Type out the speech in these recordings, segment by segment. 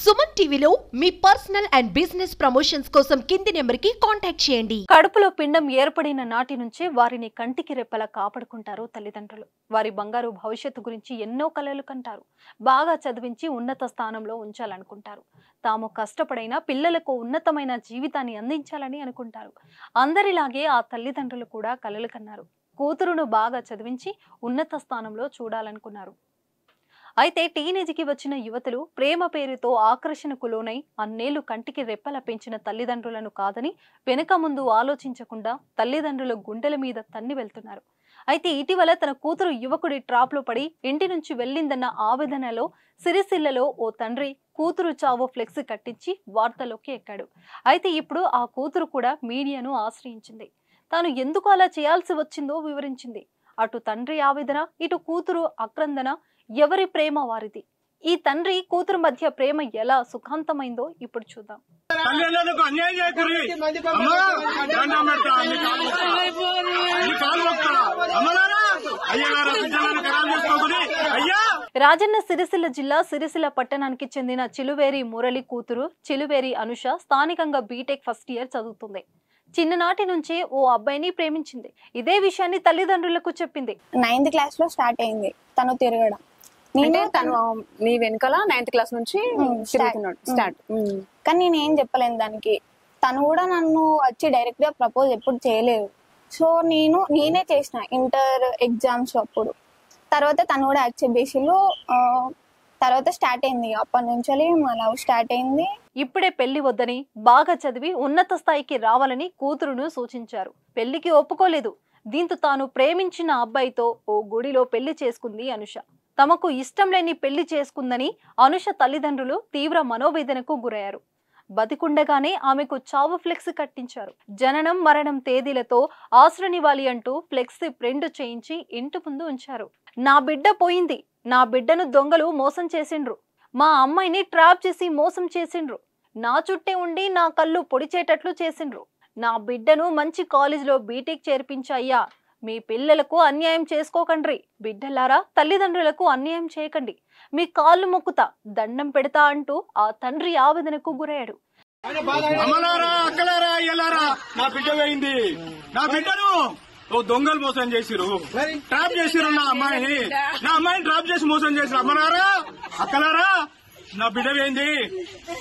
సుమన్ టీవీలో మీ personal and business promotions కోసం కింది నెంబర్కి కాంటాక్ట్ చేయండి. కడుపులో పిండం ఏర్పడిన నాటి నుంచే వారిని కంటికి రెప్పలా కాపాడుకుంటారు తల్లిదండ్రులు. వారి బంగారు భవిష్యత్తు గురించి ఎన్నో కలలు కంటారు. బాగా చదివించి ఉన్నత స్థానంలో ఉంచాలనుకుంటారు. తాము కష్టపడైనా పిల్లలకు ఉన్నతమైన జీవితాన్ని అందించాలని అనుకుంటారు. అందరిలాగే ఆ తల్లిదండ్రులు కూడా కలలు కన్నారు. కూతురును బాగా చదివించి ఉన్నత స్థానంలో చూడాలనుకున్నారు. అయితే టీనేజ్కి వచ్చిన యువతులు ప్రేమ పేరుతో ఆకర్షణకు లోనై అన్నేళ్లు కంటికి రెప్పల పెంచిన తల్లిదండ్రులను కాదని వెనుక ముందు ఆలోచించకుండా తల్లిదండ్రుల గుండెల మీద తన్ని వెళ్తున్నారు. అయితే ఇటీవల తన కూతురు యువకుడి ట్రాప్లో పడి ఇంటి నుంచి వెళ్ళిందన్న ఆవేదనలో సిరిసిల్లలో ఓ తండ్రి కూతురు చావు ఫ్లెక్సీ కట్టించి వార్తల్లోకి ఎక్కాడు. అయితే ఇప్పుడు ఆ కూతురు కూడా మీడియాను ఆశ్రయించింది. తాను ఎందుకు అలా చేయాల్సి వచ్చిందో వివరించింది. అటు తండ్రి ఆవేదన, ఇటు కూతురు ఆక్రందన, ఎవరి ప్రేమ వారిది. ఈ తండ్రి కూతురు మధ్య ప్రేమ ఎలా సుఖాంతమైందో ఇప్పుడు చూద్దాం. రాజన్న సిరిసిల్ల జిల్లా సిరిసిల్ల పట్టణానికి చెందిన చిలువేరి మురళి కూతురు చిలువేరి అనుష స్థానికంగా బీటెక్ ఫస్ట్ ఇయర్ చదువుతుంది. చిన్ననాటి నుంచే ఓ అబ్బాయిని ప్రేమించింది. ఇదే విషయాన్ని తల్లిదండ్రులకు చెప్పింది. 9th క్లాస్ లో స్టార్ట్ అయింది తను తిరగడం. తను నీ వెనకాల 9th క్లాస్ నుంచి స్టార్ట్. కానీ నేనేం చెప్పలేను దానికి. తను కూడా నన్ను వచ్చి డైరెక్ట్ గా ప్రపోజ్ ఎప్పుడు చేయలేదు. సో నేనే చేసిన ఇంటర్ ఎగ్జామ్స్ అప్పుడు. తర్వాత తను కూడా యాక్సెప్ట్ చేసిళ్ళు. తర్వాత స్టార్ట్ అయింది. అప్పటి నుంచి మా లవ్ స్టార్ట్ అయింది. ఇప్పుడే పెళ్లి వద్దని, బాగా చదివి ఉన్నత స్థాయికి రావాలని కూతురును సూచించారు. పెళ్లికి ఒప్పుకోలేదు. దీంతో తాను ప్రేమించిన అబ్బాయితో ఓ గుడిలో పెళ్లి చేసుకుంది అనుష. తమకు ఇష్టం లేని పెళ్లి చేసుకుందని అనుష తల్లిదండ్రులు తీవ్ర మనోవేదనకు గురయ్యారు. బతికుండగానే ఆమెకు చావు ఫ్లెక్సీ కట్టించారు. జననం మరణం తేదీలతో ఆశ్రనివాలి అంటూ ఫ్లెక్సీ ప్రింట్ చేయించి ఇంటి ముందు ఉంచారు. నా బిడ్డ పోయింది, నా బిడ్డను దొంగలు మోసం చేసిండ్రు, మా అమ్మాయిని ట్రాప్ చేసి మోసం చేసిండ్రు, నా చుట్టే ఉండి నా కళ్ళు పొడిచేటట్లు చేసిండ్రు, నా బిడ్డను మంచి కాలేజీలో బీటెక్ చేర్పించాయ్యా, మీ పిల్లలకు అన్యాయం చేసుకోకండ్రి, బిడ్డలారా తల్లిదండ్రులకు అన్యాయం చేయకండి, మీ కాళ్ళు మొక్కుతా, దండం పెడతా అంటూ ఆ తండ్రి ఆవేదనకు గురయ్యాడు. దొంగలు మోసం చేసిరు, ట్రాప్ చేసిరు, నా అమ్మాయిని ట్రాప్ చేసి మోసం చేసిరు. అమ్మలారా అక్కలారా, నా బిడ్డ ఏంది,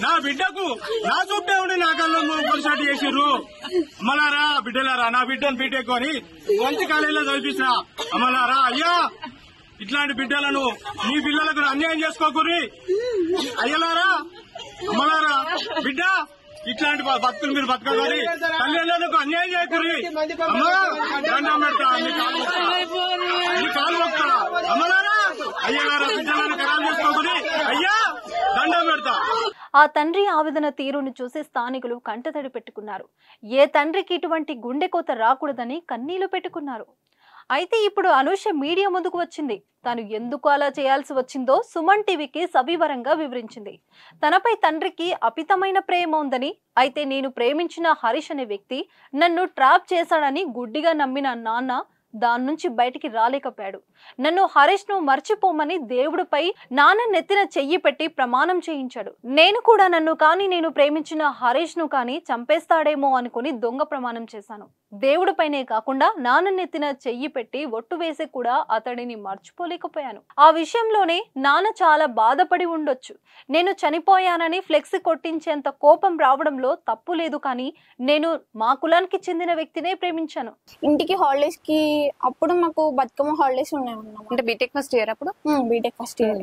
నా బిడ్డకు నా చుట్టే ఉండి నా కళ్ళు పొలిసాటి చేసిర్రు. అమ్మలారా బిడ్డలారా, నా బిడ్డను బీటెక్ అని మంచి కాలేజీలో చదివించిన అమ్మలారా, అయ్యా ఇట్లాంటి బిడ్డలను మీ పిల్లలకు అన్యాయం చేసుకోకూరి. అయ్యలారా అమ్మలారా, బిడ్డ ఇట్లాంటి బతుకులు మీరు బతకగలి, తల్లిదండ్రులకు అన్యాయం చేయకూరి. దండం పెడతా, నీ కాలు మొక్తా. అమ్మలారా అయ్యలారా, బిడ్డలను ఖరాబ్ చేసుకోకూరి. అయ్యా దండం పెడతా. ఆ తండ్రి ఆవేదన తీరును చూసి స్థానికులు కంటతడి పెట్టుకున్నారు. ఏ తండ్రికి ఇటువంటి గుండెకోత రాకూడదని కన్నీళ్లు పెట్టుకున్నారు. అయితే ఇప్పుడు అనుష మీడియా ముందుకు వచ్చింది. తాను ఎందుకు అలా చేయాల్సి వచ్చిందో సుమన్ టీవీకి సవివరంగా వివరించింది. తనపై తండ్రికి అపితమైన ప్రేమ ఉందని, అయితే నేను ప్రేమించిన హరీష్ అనే వ్యక్తి నన్ను ట్రాప్ చేశాడని గుడ్డిగా నమ్మిన నాన్న దాని నుంచి బయటికి రాలేకపోయాడు. నన్ను హరీష్ ను మర్చిపోమని దేవుడిపై నాన్న నెత్తిన చెయ్యి పెట్టి ప్రమాణం చేయించాడు. నేను కూడా నన్ను కానీ, నేను ప్రేమించిన హరీష్ ను కానీ చంపేస్తాడేమో అనుకుని దొంగ ప్రమాణం చేశాను. దేవుడిపైనే కాకుండా నాన్న నెత్తిన చెయ్యి పెట్టి ఒట్టు వేసి కూడా అతడిని మర్చిపోలేకపోయాను. ఆ విషయంలోనే నాన్న చాలా బాధపడి ఉండొచ్చు. నేను చనిపోయానని ఫ్లెక్సీ కొట్టించేంత కోపం రావడంలో తప్పు లేదు, కానీ నేను మా కులానికి చెందిన వ్యక్తినే ప్రేమించాను. ఇంటికి హాలిడేస్ కి అప్పుడు మాకు బతుకమ్మ హాలిడేస్ ఉన్నాయి. అంటే బీటెక్ ఫస్ట్ ఇయర్ అప్పుడు బీటెక్ ఫస్ట్ ఇయర్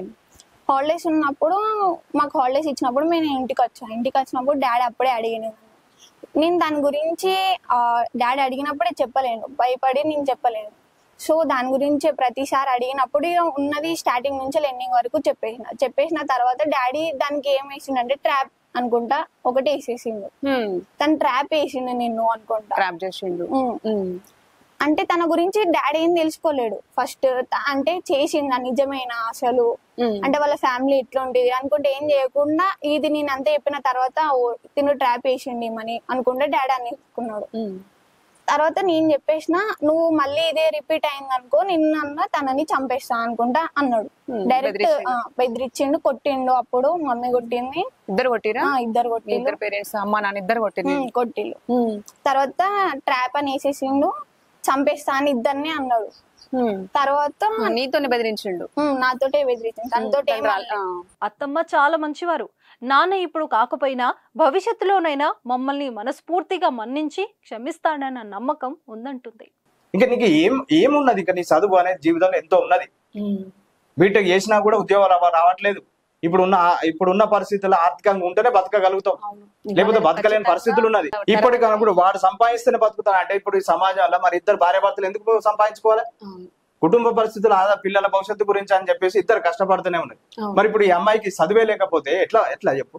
హాలిడేస్ ఉన్నప్పుడు మాకు హాలిడేస్ ఇచ్చినప్పుడు మేము ఇంటికి వచ్చినప్పుడు డాడీ అప్పుడే అడిగాను. నేను దాని గురించి డాడీ అడిగినప్పుడే చెప్పలేను, భయపడి నేను చెప్పలేను. సో దాని గురించి ప్రతిసారి అడిగినప్పుడు ఉన్నది స్టార్టింగ్ నుంచి ఎండింగ్ వరకు చెప్పేసిన తర్వాత డాడీ దానికి ఏం వేసిండంటే ట్రాప్ అనుకుంటా ఒకటి వేసేసిండు. తను ట్రాప్ వేసిండు నిన్ను అనుకుంటా, ట్రాప్ చేసిండు. అంటే తన గురించి డాడీ ఏం తెలుసుకోలేడు ఫస్ట్. అంటే చేసిందా నిజమేనా అసలు, అంటే వాళ్ళ ఫ్యామిలీ ఎట్లుంటది అనుకుంటే ఏం చేయకుండా ఇది నేను అంతా చెప్పిన తర్వాత తిను ట్రాప్ వేసిండి అని అనుకుంటే డాడీ అనేసుకున్నాడు. తర్వాత నేను చెప్పేసిన నువ్వు మళ్ళీ ఇదే రిపీట్ అయింది అనుకో నిన్న తనని చంపేస్తా అనుకుంటా అన్నాడు. డైరెక్ట్ బెదిరించిండు, కొట్టిండు. అప్పుడు మమ్మీ కొట్టింది. ఇద్దరు కొట్టిరా? ఇద్దరు కొట్టిండు. ఇద్దరు పేరెంట్స్ అమ్మ నాన్న ఇద్దరు కొట్టిల్లు. తర్వాత ట్రాప్ అని వేసేసిండు, చంపేస్తా అని ఇద్దరిని అన్నాడు. తర్వాత నీతోనే బెదిరించిండు? నాతోటే బెదిరించిండు, తనతోటే. అత్తమ్మ చాలా మంచివారు. నాన్న ఇప్పుడు కాకపోయినా భవిష్యత్తులోనైనా మమ్మల్ని మనస్ఫూర్తిగా మన్నించి క్షమిస్తాడన్న నమ్మకం ఉందంటుంది. ఇంకా నీకు ఏమున్నది? ఇంకా నీ చదువు అనేది జీవితంలో ఎంతో ఉన్నది. బీటెక్ చేసినా కూడా ఉద్యోగాలు రావట్లేదు. ఇప్పుడున్న పరిస్థితుల్లో ఆర్థికంగా ఉంటేనే బతకగలుగుతాం, లేకపోతే బతకలేని పరిస్థితులు ఉన్నది. ఇప్పటికప్పుడు వాడు సంపాదిస్తేనే బతుకుతాను అంటే ఇప్పుడు ఈ సమాజంలో మరి ఇద్దరు భార్యాభర్తలు ఎందుకు సంపాదించుకోవాలి? కుటుంబ పరిస్థితులు, పిల్లల భవిష్యత్తు గురించి అని చెప్పేసి ఇద్దరు కష్టపడుతూనే ఉన్నాయి. మరి ఇప్పుడు ఈ అమ్మాయికి చదివే లేకపోతే ఎట్లా చెప్పు?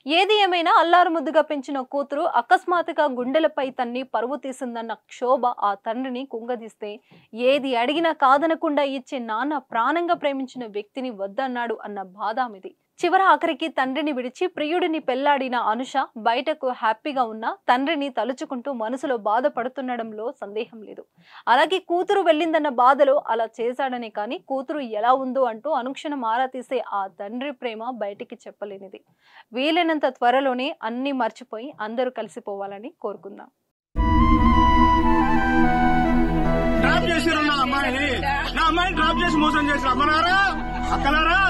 ఏది ఏమైనా అల్లారు ముద్దుగా పెంచిన కూతురు అకస్మాత్తుగా గుండెలపై తన్ని పరువు తీసిందన్న క్షోభ ఆ తండ్రిని కుంగదీస్తే, ఏది అడిగినా కాదనకుండా ఇచ్చే నాన్న ప్రాణంగా ప్రేమించిన వ్యక్తిని వద్దన్నాడు అన్న బాధ ఆమెది. చివర ఆఖరికి తండ్రిని విడిచి ప్రియుడిని పెళ్లాడిన అనుష బయటకు హ్యాపీగా ఉన్న తండ్రిని తలుచుకుంటూ మనసులో బాధపడుతుండడంలో సందేహం లేదు. అలాగే కూతురు వెళ్ళిందన్న బాధలో అలా చేశాడనే కానీ కూతురు ఎలా ఉందో అంటూ అనుక్షణం ఆరా తీసే ఆ తండ్రి ప్రేమ బయటికి చెప్పలేనిది. వీలైనంత త్వరలోనే అన్ని మర్చిపోయి అందరూ కలిసిపోవాలని కోరుకుందాం. డ్రాప్ చేసిరు నా అమ్మాయిని డ్రాప్ చేసి మోసం చేసి అమ్మనారా అక్కలారా